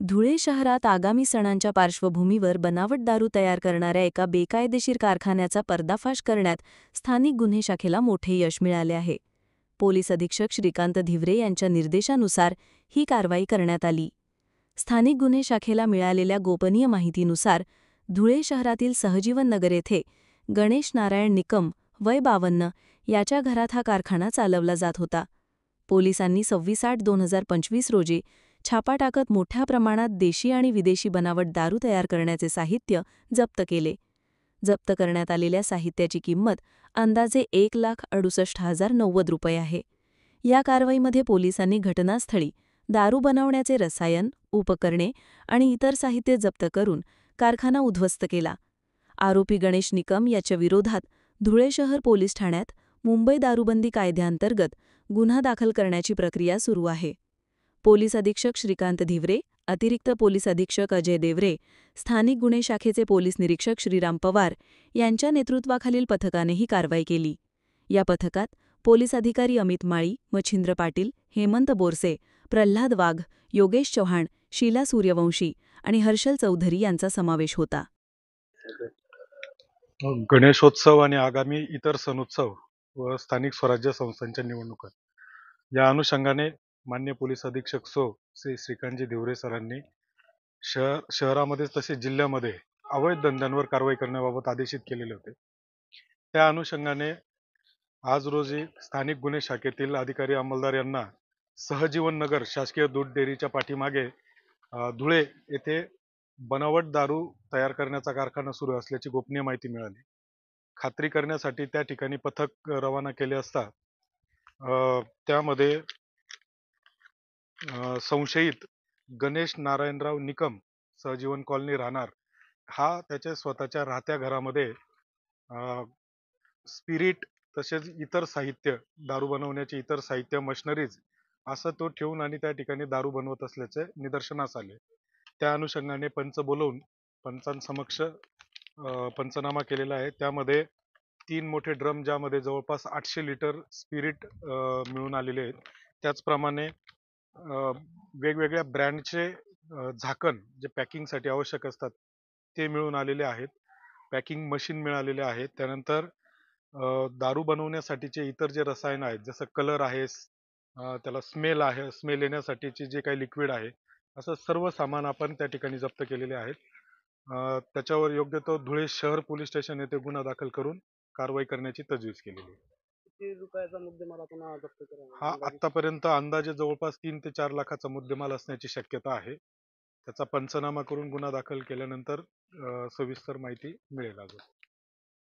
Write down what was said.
धुळे शहरात आगामी सणांच्या पार्श्वभूमीवर बनावट दारू तयार करणाऱ्या एका बेकायदेशीर कारखान्याचा पर्दाफाश करण्यात स्थानिक गुन्हे शाखेला मोठे यश मिळाले आहे. पोलीस अधीक्षक श्रीकांत धिवरे यांच्या निर्देशानुसार ही कारवाई करण्यात आली. स्थानिक गुन्हे शाखेला मिळालेल्या गोपनीय माहितीनुसार धुळे शहरातील सहजीवन नगर येथे गणेश नारायण निकम वय 52 याच्या घरात हा कारखाना चालवला जात होता. पोलिसांनी 26/8/2025 रोजी छापा टाकत मोठ्या प्रमाणात देशी आणि विदेशी बनावट दारू तयार करण्याचे साहित्य जप्त केले. जप्त करण्यात आलेल्या साहित्याची किंमत अंदाजे 1,68,090 रुपये आहे. या कारवाईमध्ये पोलिसांनी घटनास्थळी दारू बनवण्याचे रसायन, उपकरणे आणि इतर साहित्य जप्त करून कारखाना उद्ध्वस्त केला. आरोपी गणेश निकम याच्या विरोधात धुळे शहर पोलीस ठाण्यात मुंबई दारूबंदी कायद्याअंतर्गत गुन्हा दाखल करण्याची प्रक्रिया सुरू आहे. पोलीस अधीक्षक श्रीकांत धिवरे, अतिरिक्त पोलीस अधीक्षक अजय देवरे, स्थानिक गुन्हे शाखेचे पोलीस निरीक्षक श्रीराम पवार यांच्या नेतृत्वाखालील पथकाने ही कारवाई केली. या पथकात पोलीस अधिकारी अमित माळी, मच्छिंद्र पाटील, हेमंत बोरसे, प्रल्हाद वाघ, योगेश चव्हाण, शीला सूर्यवंशी आणि हर्षल चौधरी यांचा समावेश होता. गणेशोत्सव आणि आगामी इतर सणोत्सव व स्थानिक स्वराज्य संस्थांच्या निवडणुका या अनुषंगाने मान्य पोलीस अधीक्षक श्री श्रीकांतजी धिवरे सरांनी शहरामध्ये तसेच जिल्ह्यामध्ये अवैध धंद्यांवर कारवाई करण्याबाबत आदेशित केलेले होते. त्या अनुषंगाने आज रोजी स्थानिक गुन्हे शाखेतील अधिकारी अंमलदार यांना सहजीवन नगर शासकीय दूध डेअरीच्या पाठीमागे धुळे येथे बनावट दारू तयार करण्याचा कारखाना सुरू असल्याची गोपनीय माहिती मिळाली. खात्री करण्यासाठी त्या ठिकाणी पथक रवाना केले असता त्यामध्ये संशयित गणेश नारायणराव निकम, सहजीवन कॉलनी राहणार, हा त्याच्या स्वतःच्या राहत्या घरामध्ये स्पिरिट तसेच इतर साहित्य, दारू बनवण्याचे इतर साहित्य, मशिनरीज असं तो ठेवून आणि त्या ठिकाणी दारू बनवत असल्याचे निदर्शनास आले. त्या अनुषंगाने पंच बोलवून पंचांसमक्ष पंचनामा केलेला आहे. त्यामध्ये 3 मोठे ड्रम ज्यामध्ये जवळपास 800 लिटर स्पिरिट मिळून आलेले आहेत. त्याचप्रमाणे वेगवेगळ्या ब्रँडचे झाकण जे पॅकिंगसाठी आवश्यक असतात ते मिळून आलेले आहेत. पॅकिंग मशीन मिळालेले आहेत. त्यानंतर दारू बनवण्यासाठीचे इतर जे रसायन आहेत, जसं कलर आहे, त्याला स्मेल येण्यासाठीचे जे काही लिक्विड आहे, असं सर्व सामान आपण त्या ठिकाणी जप्त केलेले आहेत. त्याच्यावर योग्य तो धुळे शहर पोलीस स्टेशन येथे गुन्हा दाखल करून कारवाई करण्याची तजवीज केलेली आहे. किती रुपयाचा मुद्देमाल आपण जप्त केला? हा आतापर्यंत अंदाजे जवळपास 3 ते 4 लाखाचा मुद्देमाल असण्याची शक्यता आहे. त्याचा पंचनामा करून गुन्हा दाखल केल्यानंतर सविस्तर माहिती मिळेल अजून.